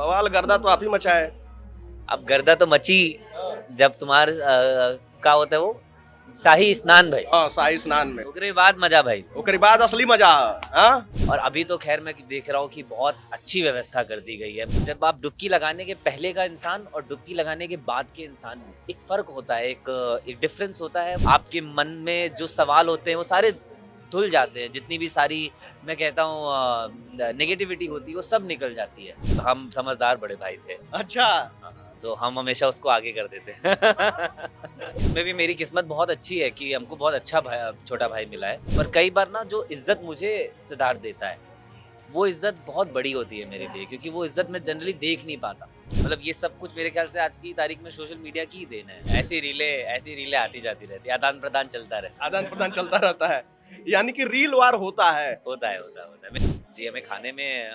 बवाल गर्दा तो आप ही मचा है। अब गर्दा तो मची जब तुम्हार का होता है वो शाही स्नान भाई, शाही स्नान में ओकरे बाद मजा भाई। ओकरे बाद असली मजा। हाँ और अभी तो खैर मैं देख रहा हूँ कि बहुत अच्छी व्यवस्था कर दी गई है। जब आप डुबकी लगाने के पहले का इंसान और डुबकी लगाने के बाद के इंसान में एक फर्क होता है, एक डिफरेंस होता है। आपके मन में जो सवाल होते हैं वो सारे धुल जाते हैं, जितनी भी सारी मैं कहता हूँ नेगेटिविटी होती है वो सब निकल जाती है। तो हम समझदार बड़े भाई थे, अच्छा। तो हम हमेशा उसको आगे कर देते हैं। इसमें भी मेरी किस्मत बहुत अच्छी है कि हमको बहुत अच्छा छोटा भाई मिला है। पर कई बार ना जो इज्जत मुझे सिद्धार्थ देता है वो इज्जत बहुत बड़ी होती है मेरे लिए, क्योंकि वो इज्जत मैं जनरली देख नहीं पाता। मतलब ये सब कुछ मेरे ख्याल से आज की तारीख में सोशल मीडिया की ही देन है। ऐसी रीलें आती जाती रहती है, आदान प्रदान चलता रहता है, यानी कि रील वार होता है। होता है। जी हमें खाने में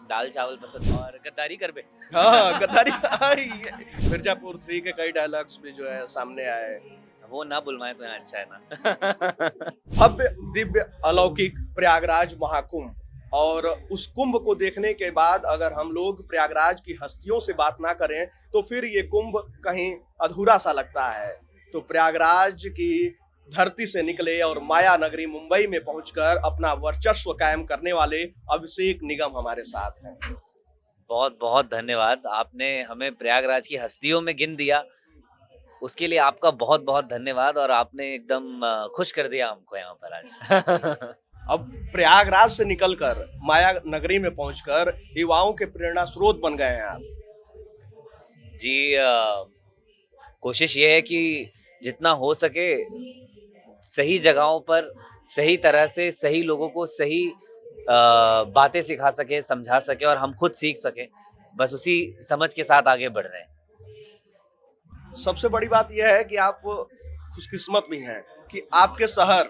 दाल चावल पसंद और गद्दारी कर बे। हाँ गद्दारी। मिर्जापुर 3 के कई डायलॉग्स भी जो है सामने आए। वो ना बुलवाएं तो यहाँ अच्छा है ना। भव्य दिव्य अलौकिक प्रयागराज महाकुंभ, और उस कुंभ को देखने के बाद अगर हम लोग प्रयागराज की हस्तियों से बात ना करें तो फिर ये कुंभ कहीं अधूरा सा लगता है। तो प्रयागराज की धरती से निकले और माया नगरी मुंबई में पहुंचकर अपना वर्चस्व कायम करने वाले अभिषेक निगम हमारे साथ हैं। बहुत बहुत धन्यवाद, आपने हमें प्रयागराज की हस्तियों में गिन दिया, उसके लिए आपका बहुत बहुत धन्यवाद। और आपने एकदम खुश कर दिया हमको यहाँ पर आज। अब प्रयागराज से निकलकर माया नगरी में पहुंचकर युवाओं के प्रेरणा स्रोत बन गए हैं आप। जी कोशिश ये है कि जितना हो सके सही जगहों पर सही तरह से सही लोगों को सही बातें सिखा सके, समझा सके और हम खुद सीख सके, बस उसी समझ के साथ आगे बढ़ रहे हैं। सबसे बड़ी बात यह है कि आप खुशकिस्मत भी हैं कि आपके शहर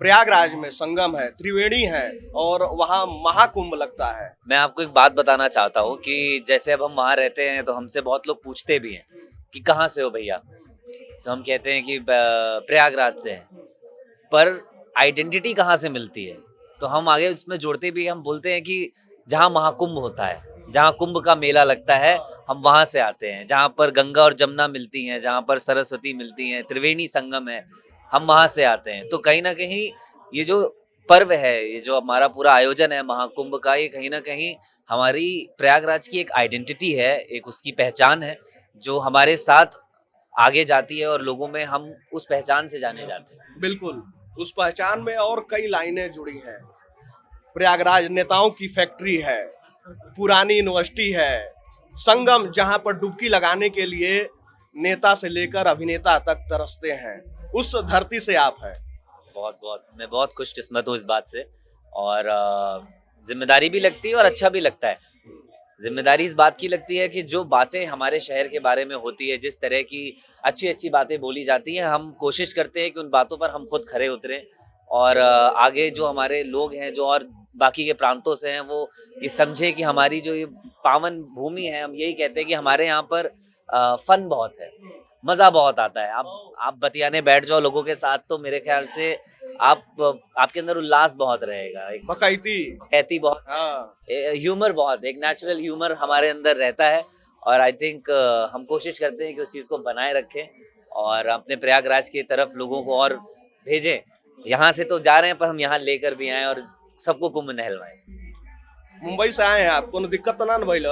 प्रयागराज में संगम है, त्रिवेणी है और वहाँ महाकुंभ लगता है। मैं आपको एक बात बताना चाहता हूँ कि जैसे अब हम वहाँ रहते हैं तो हमसे बहुत लोग पूछते भी हैं कि कहाँ से हो भैया, तो हम कहते हैं कि प्रयागराज से हैं। पर आइडेंटिटी कहाँ से मिलती है, तो हम आगे उसमें जोड़ते भी, हम बोलते हैं कि जहाँ महाकुंभ होता है, जहाँ कुंभ का मेला लगता है, हम वहाँ से आते हैं। जहाँ पर गंगा और जमुना मिलती हैं, जहाँ पर सरस्वती मिलती हैं, त्रिवेणी संगम है, हम वहाँ से आते हैं। तो कहीं ना कहीं ये जो पर्व है, ये जो हमारा पूरा आयोजन है महाकुंभ का, ये कहीं ना कहीं हमारी प्रयागराज की एक आइडेंटिटी है, एक उसकी पहचान है जो हमारे साथ आगे जाती है और लोगों में हम उस पहचान से जाने जाते हैं। बिल्कुल, उस पहचान में और कई लाइनें जुड़ी हैं। प्रयागराज नेताओं की फैक्ट्री है, पुरानी यूनिवर्सिटी है, संगम जहां पर डुबकी लगाने के लिए नेता से लेकर अभिनेता तक तरसते हैं, उस धरती से आप हैं। मैं बहुत खुशकिस्मत हूँ इस बात से, और जिम्मेदारी भी लगती है और अच्छा भी लगता है। जिम्मेदारी इस बात की लगती है कि जो बातें हमारे शहर के बारे में होती है, जिस तरह की अच्छी अच्छी बातें बोली जाती हैं, हम कोशिश करते हैं कि उन बातों पर हम खुद खरे उतरें और आगे जो हमारे लोग हैं जो और बाकी के प्रांतों से हैं वो ये समझे कि हमारी जो ये पावन भूमि है, हम यही कहते हैं कि हमारे यहाँ पर फन बहुत है, मज़ा बहुत आता है। आप बतियाने बैठ जाओ लोगों के साथ तो मेरे ख्याल से आपके अंदर उल्लास बहुत रहेगा, एक बकैती बहुत, ह्यूमर बहुत, एक नेचुरल ह्यूमर हमारे अंदर रहता है। और आई थिंक हम कोशिश करते हैं कि उस चीज़ को बनाए रखें और अपने प्रयागराज की तरफ लोगों को और भेजें। यहाँ से तो जा रहे हैं पर हम यहाँ लेकर भी आए और सबको कुंभ नहलवाएं। मुंबई से आए हैं आप, कोनो दिक्कत तो ना भइल?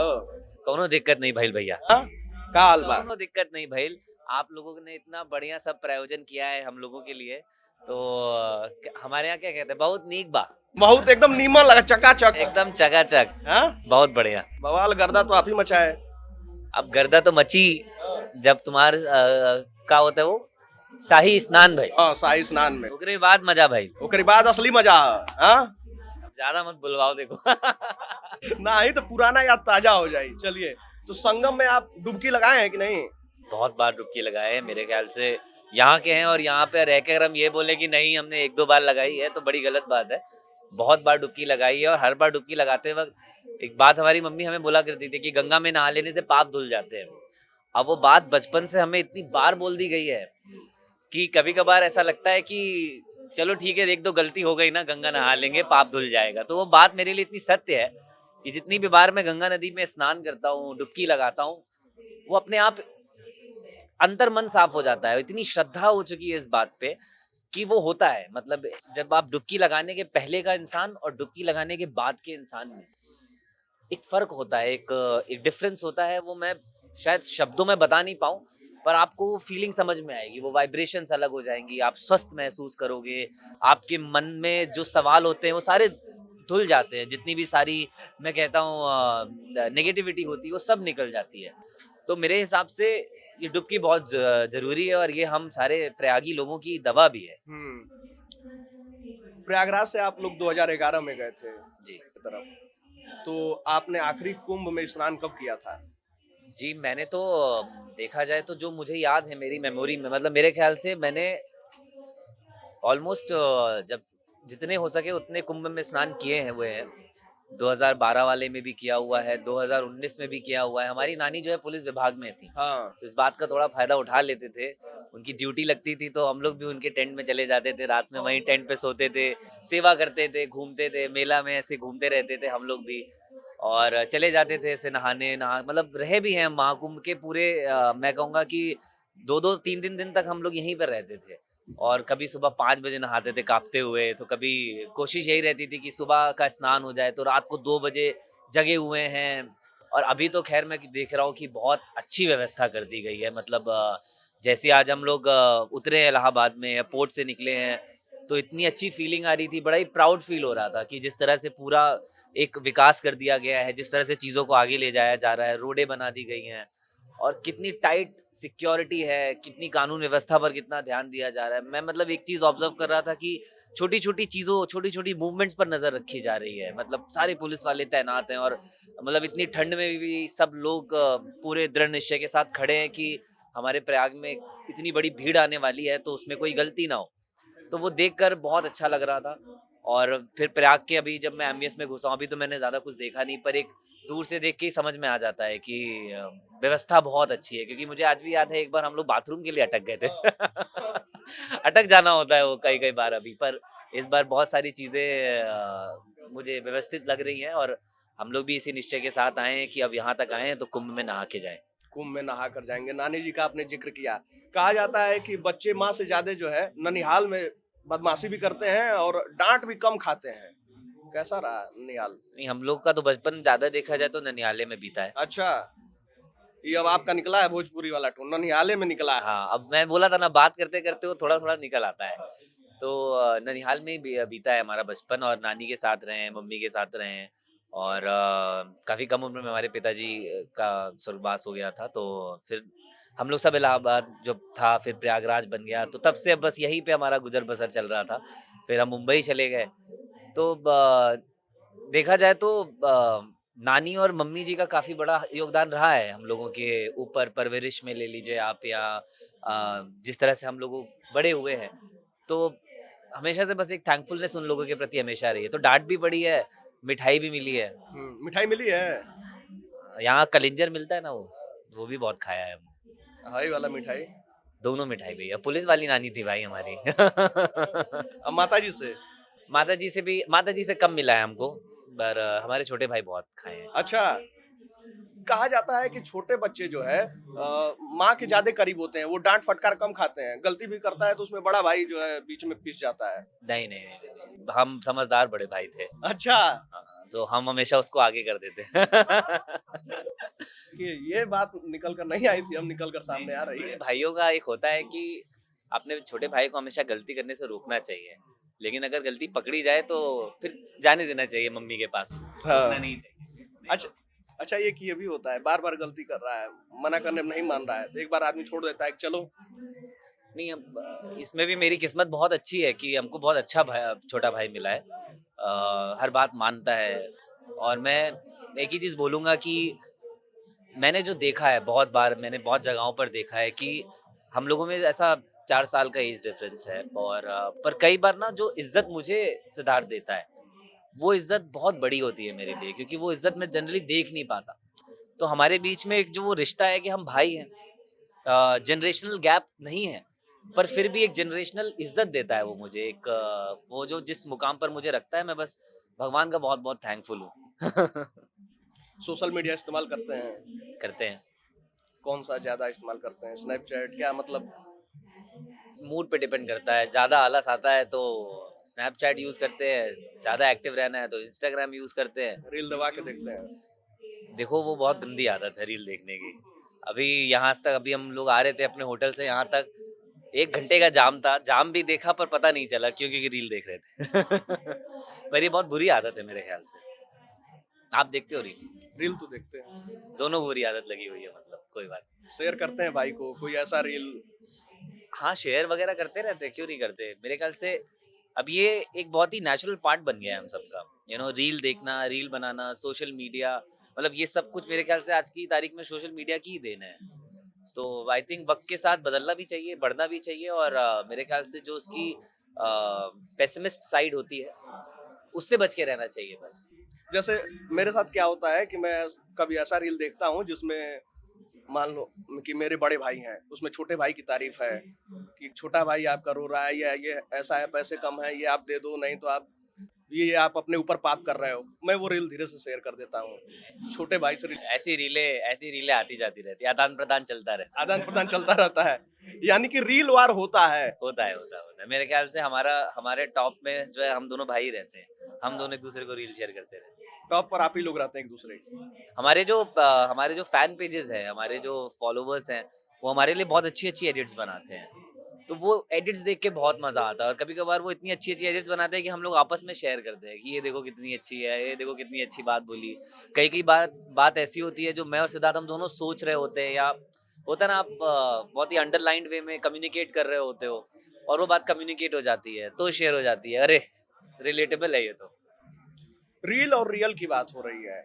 कोनो दिक्कत नहीं भइल भैया, का हाल बा? कोनो दिक्कत नहीं भइल। आप लोगों ने इतना बढ़िया सब प्रायोजन किया है हम लोगों के लिए, तो हमारे यहाँ क्या कहते हैं, बहुत नीक बा, बहुत एकदम नीमन लगा, चकाचक, एकदम चकाचक, बहुत बढ़िया। बवाल गर्दा तो आप ही मचा है। अब गर्दा तो मची जब तुम्हार का होता है वो शाही स्नान भाई, शाही स्नान में ओकरे बाद मजा भाई, ओकरे बाद असली मजा। ज्यादा मत बुलवाओ देखो। ना ही तो पुराना याद ताजा हो जाए। चलिए, तो संगम में आप डुबकी लगाए हैं कि नहीं? बहुत बार डुबकी लगाए हैं, मेरे ख्याल से यहाँ के हैं और यहाँ पे रहकर अगर हम ये बोले कि नहीं हमने 1-2 बार लगाई है तो बड़ी गलत बात है। बहुत बार डुबकी लगाई है और हर बार डुबकी लगाते वक्त एक बात हमारी मम्मी हमें बोला करती थी कि गंगा में नहा लेने से पाप धुल जाते हैं। अब वो बात बचपन से हमें इतनी बार बोल दी गई है कि कभी कभार ऐसा लगता है कि चलो ठीक है, एक दो गलती हो गई ना, गंगा नहा लेंगे पाप धुल जाएगा। तो वो बात मेरे लिए इतनी सत्य है कि जितनी भी बार मैं गंगा नदी में स्नान करता हूँ, डुबकी लगाता हूँ, वो अपने आप अंतर मन साफ हो जाता है। इतनी श्रद्धा हो चुकी है इस बात पे कि वो होता है। मतलब जब आप डुबकी लगाने के पहले का इंसान और डुबकी लगाने के बाद के इंसान में एक फ़र्क होता है, एक डिफ़रेंस होता है, वो मैं शायद शब्दों में बता नहीं पाऊँ, पर आपको वो फ़ीलिंग समझ में आएगी, वो वाइब्रेशंस अलग हो जाएँगी, आप स्वस्थ महसूस करोगे, आपके मन में जो सवाल होते हैं, वो सारे धुल जाते हैं, जितनी भी सारी मैं कहता हूँ नेगेटिविटी होती है, वो सब निकल जाती है। तो मेरे हिसाब से ये डुबकी बहुत ज़रूरी है और ये हम सारे प्रयागी लोगों की दवा भी है। हम्म। प्रयागराज से आप लोग 2011 में गए थे जी। तरफ, तो आपने आखिरी कुंभ में स्नान कब किया था? जी, मैंने तो देखा जाए तो जो मुझे याद है मेरी मेमोरी में, मतलब मेरे ख़्याल से मैंने ऑलमोस्ट जब जितने हो सके उतने कुंभ में स्नान किए हैं हुए हैं। 2012 वाले में भी किया हुआ है, 2019 में भी किया हुआ है। हमारी नानी जो है पुलिस विभाग में थी, हाँ। तो इस बात का थोड़ा फ़ायदा उठा लेते थे। उनकी ड्यूटी लगती थी तो हम लोग भी उनके टेंट में चले जाते थे, रात में वहीं टेंट पे सोते थे, सेवा करते थे, घूमते थे, मेला में ऐसे घूमते रहते थे हम लोग भी। और चले जाते थे ऐसे नहाने, मतलब रहे भी हैं महाकुंभ के पूरे मैं कहूँगा कि 2-2 3-3 दिन तक हम लोग यहीं पर रहते थे। और कभी सुबह 5 बजे नहाते थे काँपते हुए, तो कभी कोशिश यही रहती थी कि सुबह का स्नान हो जाए, तो रात को 2 बजे जगे हुए हैं। और अभी तो ख़ैर मैं देख रहा हूँ कि बहुत अच्छी व्यवस्था कर दी गई है। मतलब जैसे आज हम लोग उतरे इलाहाबाद में, एयरपोर्ट से निकले हैं, तो इतनी अच्छी फ़ीलिंग आ रही थी, बड़ा ही प्राउड फ़ील हो रहा था कि जिस तरह से पूरा एक विकास कर दिया गया है, जिस तरह से चीज़ों को आगे ले जाया जा रहा है, रोडें बना दी गई हैं और कितनी टाइट सिक्योरिटी है, कितनी कानून व्यवस्था पर कितना ध्यान दिया जा रहा है। मैं मतलब एक चीज़ ऑब्ज़र्व कर रहा था कि छोटी-छोटी चीज़ों, छोटी-छोटी मूवमेंट्स पर नज़र रखी जा रही है। मतलब सारे पुलिस वाले तैनात हैं और मतलब इतनी ठंड में भी सब लोग पूरे दृढ़ निश्चय के साथ खड़े हैं कि हमारे प्रयाग में इतनी बड़ी भीड़ आने वाली है, तो उसमें कोई गलती ना हो। तो वो देखकर बहुत अच्छा लग रहा था। और फिर प्रयाग के अभी जब मैं एमबीएस में घुसा हूँ, अभी तो मैंने ज़्यादा कुछ देखा नहीं, पर एक दूर से देख के ही समझ में आ जाता है कि व्यवस्था बहुत अच्छी है। क्योंकि मुझे आज भी याद है एक बार हम लोग बाथरूम के लिए अटक गए थे। अटक जाना होता है वो कई-कई बार अभी, पर इस बार बहुत सारी चीज़ें मुझे व्यवस्थित लग रही हैं और हम लोग भी इसी निश्चय के साथ आए हैं कि अब यहाँ तक आए हैं तो कुंभ में नहा के जाएँ। कुंभ में नहा कर जाएंगे। नानी जी का आपने जिक्र किया, कहा जाता है कि बच्चे माँ से ज्यादा जो है ननिहाल में बदमाशी भी करते हैं और डांट भी कम खाते हैं। कैसा रहा ननिहाल? नहीं, हम लोग का तो बचपन ज़्यादा देखा जाए तो ननिहाले में बीता है। अच्छा, ये अब आपका निकला है भोजपुरी वाला टोन, ननिहाले में निकला है। हाँ, अब मैं बोला था ना बात करते-करते वो थोड़ा-थोड़ा निकल आता है। तो ननिहाल में ही बीता है हमारा बचपन और नानी के साथ रहे हैं, मम्मी के साथ रहे हैं और काफ़ी कम उम्र में हमारे पिताजी का स्वर्गवास हो गया था। तो फिर हम लोग सब इलाहाबाद जब था, फिर प्रयागराज बन गया, तो तब से अब बस यहीं पे हमारा गुज़र-बसर चल रहा था। फिर हम मुंबई चले गए। तो देखा जाए तो नानी और मम्मी जी का काफ़ी बड़ा योगदान रहा है हम लोगों के ऊपर, परवरिश में ले लीजिए आप या जिस तरह से हम लोग बड़े हुए हैं। तो हमेशा से बस एक थैंकफुलनेस उन लोगों के प्रति हमेशा रही है। तो डाँट भी पड़ी है, मिठाई भी मिली है। मिठाई मिली है? यहाँ कलिंजर मिलता है ना वो भी बहुत खाया है हमने। हवाई वाला मिठाई? दोनों मिठाई भैया, पुलिस वाली नानी थी भाई हमारी। अब माता जी से? माताजी से कम मिला है हमको, पर हमारे छोटे भाई बहुत खाए हैं। अच्छा, कहा जाता है कि छोटे बच्चे जो है माँ के ज्यादा करीब होते हैं, वो डांट फटकार कम खाते हैं, गलती भी करता है तो उसमें बड़ा भाई जो है बीच में पिस जाता है। नहीं, नहीं, नहीं, नहीं, हम समझदार बड़े भाई थे। अच्छा, हाँ, तो हम हमेशा उसको आगे कर देते। कि ये बात निकल कर नहीं आई थी, अब निकल कर नहीं, सामने आ रही बड़े है। भाइयों का एक होता है कि अपने छोटे भाई को हमेशा गलती करने से रोकना चाहिए। लेकिन अगर गलती पकड़ी जाए तो फिर जाने देना चाहिए मम्मी के पास उसे, रोकना हाँ। नहीं चाहिए। नहीं अच्छा, तो अच्छा, एक ये भी होता है, बार-बार गलती कर रहा है, मना करने में नहीं मान रहा है, तो एक बार आदमी छोड़ देता है कि चलो। नहीं, अब इसमें भी मेरी किस्मत बहुत अच्छी है कि हमको बहुत अच्छा छोटा भाई मिला है। हर बात मानता है और मैं एक ही चीज़ बोलूँगा कि मैंने जो देखा है बहुत बार, मैंने बहुत जगहों पर देखा है कि हम लोगों में ऐसा 4 साल का एज डिफरेंस है और पर कई बार ना जो इज़्ज़त मुझे सिद्धार्थ देता है, वो इज़्ज़त बहुत बड़ी होती है मेरे लिए क्योंकि वो इज़्ज़त मैं जनरली देख नहीं पाता। तो हमारे बीच में एक जो वो रिश्ता है कि हम भाई हैं, जनरेशनल गैप नहीं है, पर फिर भी एक जनरेशनल इज़्ज़त देता है वो मुझे एक वो जो जिस मुकाम पर मुझे रखता है, मैं बस भगवान का बहुत-बहुत थैंकफुल हूँ। सोशल मीडिया इस्तेमाल करते हैं? करते हैं। कौन सा ज्यादा इस्तेमाल करते हैं? स्नैपचैट क्या मतलब? मूड पे डिपेंड करता है, ज़्यादा आलस आता है तो स्नैपचैट यूज़ करते हैं, ज़्यादा एक्टिव रहना है तो इंस्टाग्राम यूज़ करते हैं। रील दबा के देखते हैं? देखो वो बहुत गंदी आदत है रील देखने की। अभी यहाँ तक, अभी हम लोग आ रहे थे अपने होटल से यहाँ तक, 1 घंटे का जाम था, जाम भी देखा पर पता नहीं चला क्यों, क्योंकि रील देख रहे थे। पर ये बहुत बुरी आदत है मेरे ख्याल से। आप देखते हो रील? रील तो देखते हैं। दोनों बुरी आदत लगी हुई है, मतलब कोई बात नहीं। शेयर करते हैं भाई को कोई ऐसा रील? हाँ, शेयर वगैरह करते रहते हैं, क्यों नहीं करते? मेरे ख्याल से अब ये एक बहुत ही नेचुरल पार्ट बन गया है हम सबका। रील देखना, रील बनाना, सोशल मीडिया, मतलब ये सब कुछ मेरे ख्याल से आज की तारीख में सोशल मीडिया की ही देन है। तो आई थिंक वक्त के साथ बदलना भी चाहिए, बढ़ना भी चाहिए, और मेरे ख्याल से जो उसकी पेसिमिस्ट साइड होती है उससे बच के रहना चाहिए बस। जैसे मेरे साथ क्या होता है कि मैं कभी ऐसा रील देखता हूँ जिसमें मान लो कि मेरे बड़े भाई हैं, उसमें छोटे भाई की तारीफ है कि छोटा भाई आपका रो रहा है, ये ऐसा है, पैसे कम है, ये आप दे दो, नहीं तो आप ये आप अपने ऊपर पाप कर रहे हो। मैं वो रील धीरे से शेयर कर देता हूँ छोटे भाई से। ऐसी रीलें आती जाती रहती है, आदान प्रदान चलता रहता है। आदान प्रदान चलता रहता है, यानी कि रील वार होता है। होता है मेरे ख्याल से। हमारे टॉप में जो है हम दोनों भाई रहते हैं, हम दोनों एक दूसरे को रील शेयर करते रहते हैं। टॉप पर आप ही लोग रहते हैं एक दूसरे के। हमारे जो फैन पेजेस हैं, हमारे जो फॉलोवर्स हैं, वो हमारे लिए बहुत अच्छी अच्छी एडिट्स बनाते हैं, तो वो एडिट्स देख के बहुत मजा आता है। और कभी कभार वो इतनी अच्छी अच्छी एडिट्स बनाते हैं कि हम लोग आपस में शेयर करते हैं कि ये देखो कितनी अच्छी है, ये देखो कितनी अच्छी बात बोली। कई कई बात ऐसी होती है जो मैं और सिद्धार्थ हम दोनों सोच रहे होते हैं, या होता है ना, आप बहुत ही अंडरलाइंड वे में कम्युनिकेट कर रहे होते हो, और वो बात कम्युनिकेट हो जाती है तो शेयर हो जाती है। अरे रिलेटेबल है ये तो। रील और रियल की बात हो रही है,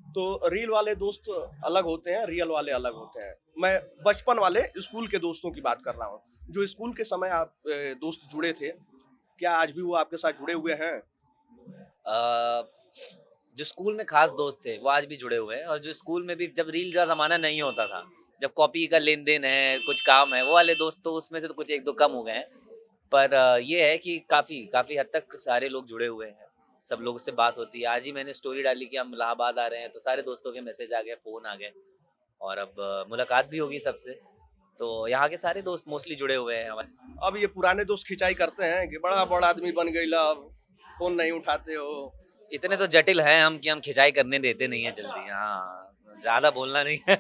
तो रील वाले दोस्त अलग होते हैं, रियल वाले अलग होते हैं। मैं बचपन वाले स्कूल के दोस्तों की बात कर रहा हूँ, जो स्कूल के समय आप दोस्त जुड़े थे, क्या आज भी वो आपके साथ जुड़े हुए हैं? अ, जो स्कूल में खास दोस्त थे वो आज भी जुड़े हुए हैं, और जो स्कूल में भी जब रील का जमाना नहीं होता था, जब कॉपी का लेन देन है, कुछ काम है, वो वाले दोस्त तो उसमें से तो कुछ एक दो कम हो गए हैं। पर ये है कि काफी काफी हद तक सारे लोग जुड़े हुए हैं, सब लोगों से बात होती है। आज ही मैंने स्टोरी डाली कि हम इलाहाबाद आ रहे हैं, तो सारे दोस्तों के मैसेज आ गए, फोन आ गए, और अब मुलाकात भी होगी सबसे। तो यहाँ के सारे दोस्त मोस्टली जुड़े हुए हैं हमारे। अब ये पुराने दोस्त खिंचाई करते हैं कि बड़ा बड़ा आदमी बन गई, अब फोन नहीं उठाते हो। इतने तो जटिल हैं हम कि हम खिंचाई करने देते नहीं है जल्दी। हाँ, ज्यादा बोलना नहीं है।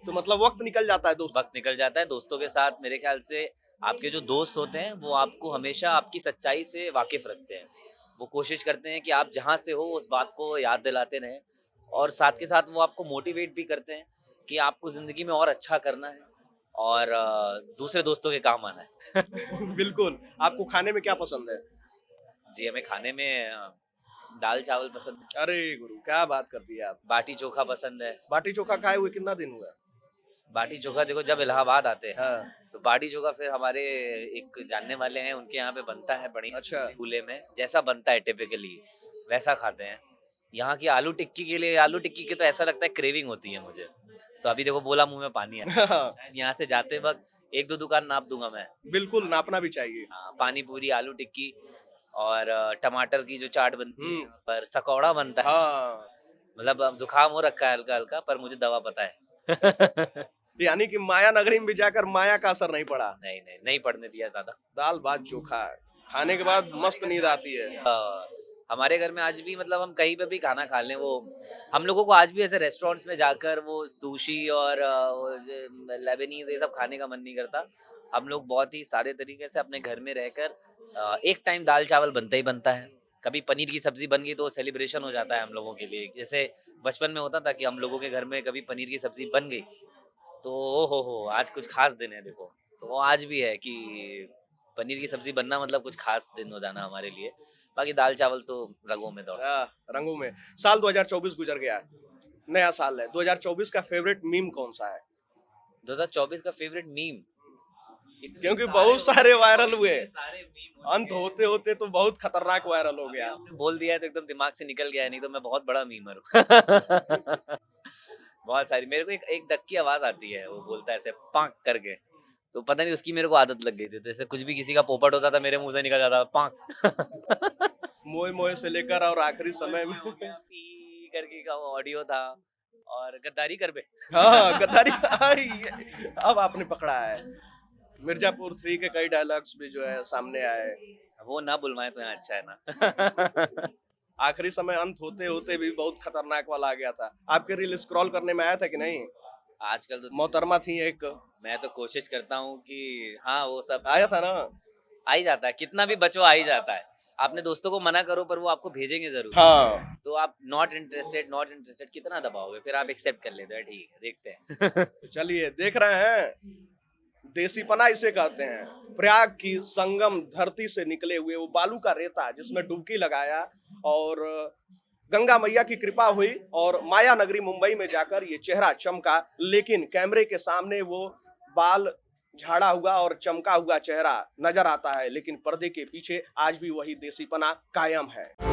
तो मतलब वक्त निकल जाता है दोस्त। वक्त निकल जाता है दोस्तों के साथ। मेरे ख्याल से आपके जो दोस्त होते हैं वो आपको हमेशा आपकी सच्चाई से वाकिफ रखते हैं। वो कोशिश करते हैं कि आप जहाँ से हो उस बात को याद दिलाते रहें, और साथ के साथ वो आपको मोटिवेट भी करते हैं कि आपको जिंदगी में और अच्छा करना है, और दूसरे दोस्तों के काम आना है। बिल्कुल। आपको खाने में क्या पसंद है? जी, हमें खाने में दाल चावल पसंद है, अरे गुरु, क्या बात कर दी आप। बाटी चोखा पसंद है। बाटी चोखा खाए हुए कितना दिन हुआ? बाटी चोखा देखो, जब इलाहाबाद आते हैं हाँ। तो बाटी चोखा फिर हमारे एक जानने वाले हैं, उनके यहाँ पे बनता है बड़ी अच्छा। चूल्हे में, जैसा बनता है टिपिकली वैसा खाते हैं। यहाँ की आलू टिक्की के लिए, आलू टिक्की की तो ऐसा लगता है क्रेविंग होती है मुझे, तो अभी देखो बोला मुंह में पानी है। शायद यहाँ से जाते वक्त एक दो दुकान नाप दूंगा मैं। बिल्कुल नापना भी चाहिए। हाँ, पानी पूरी, आलू टिक्की, और टमाटर की जो चाट बनती है, पर सकौड़ा बनता है। हाँ। मतलब अब जुकाम हो रखा है हल्का हल्का, पर मुझे दवा पता है। यानी कि माया नगरी में भी जाकर माया का असर नहीं पड़ा। नहीं पढ़ने दिया ज्यादा। दाल भात चोखा खाने के बाद मस्त नींद आती है। हमारे घर में आज भी, मतलब हम कहीं पे भी खाना खा लें, वो हम लोगों को आज भी ऐसे रेस्टोरेंट्स में जाकर वो सुशी और लेबनीज ये सब खाने का मन नहीं करता। हम लोग बहुत ही सादे तरीके से अपने घर में रहकर एक टाइम दाल चावल बनता ही बनता है। कभी पनीर की सब्जी बन गई तो सेलिब्रेशन हो जाता है हम लोगों के लिए। जैसे बचपन में होता था कि हम लोगों के घर में कभी पनीर की सब्जी बन गई तो ओ हो आज कुछ खास दिन है देखो। तो वो आज भी है कि पनीर की सब्जी बनना मतलब कुछ खास दिन हो जाना हमारे लिए। बाकी दाल चावल तो रगों में दौड़। रंगों में। साल 2024 गुजर गया, नया साल है। 2024 का फेवरेट मीम कौन सा है? 2024 का फेवरेट मीम, क्योंकि बहुत सारे वायरल हुए, अंत होते होते तो बहुत खतरनाक वायरल हो गया। बोल दिया है तो एकदम दिमाग से निकल गया है, नहीं तो मैं बहुत बड़ा मीमर हूँ। बहुत सारी, मेरे को एक डक की आवाज आती है, वो बोलता है ऐसे पांक करके, तो पता नहीं उसकी मेरे को आदत लग गई थी, तो ऐसे कुछ भी किसी का पोपट होता था मेरे मुंह से निकल जाता पांक। मोए मोए से लेकर और आखिरी समय में हो गया, पी करके का ऑडियो था, और गद्दारी कर बे। हाँ गद्दारी। हाँ, अब आपने पकड़ा है। मिर्जापुर 3 के कई डायलॉग्स भी जो है सामने आए। वो ना बुलवाएं तो यहाँ अच्छा है ना। आखिरी समय अंत होते होते भी बहुत खतरनाक वाला आ गया था। आपके रील स्क्रॉल करने में आया था कि नहीं? आजकल तो मोहतरमा थी एक, मैं तो कोशिश करता हूँ कि हाँ वो सब आया था ना? आ ही जाता है, कितना भी बचो आ ही जाता है। आपने दोस्तों को मना करो पर वो आपको भेजेंगे जरूर। हाँ। तो आप नॉट इंटरेस्टेड कितना दबाओगे, फिर आप एक्सेप्ट कर लेते हैं, ठीक है देखते हैं। चलिए देख रहे हैं, देसीपना इसे कहते हैं। प्रयाग की संगम धरती से निकले हुए वो बालू का रेता जिसमें डुबकी लगाया और गंगा मैया की कृपा हुई और माया नगरी मुंबई में जाकर ये चेहरा चमका, लेकिन कैमरे के सामने वो बाल झाड़ा हुआ और चमका हुआ चेहरा नजर आता है, लेकिन पर्दे के पीछे आज भी वही देसीपना कायम है।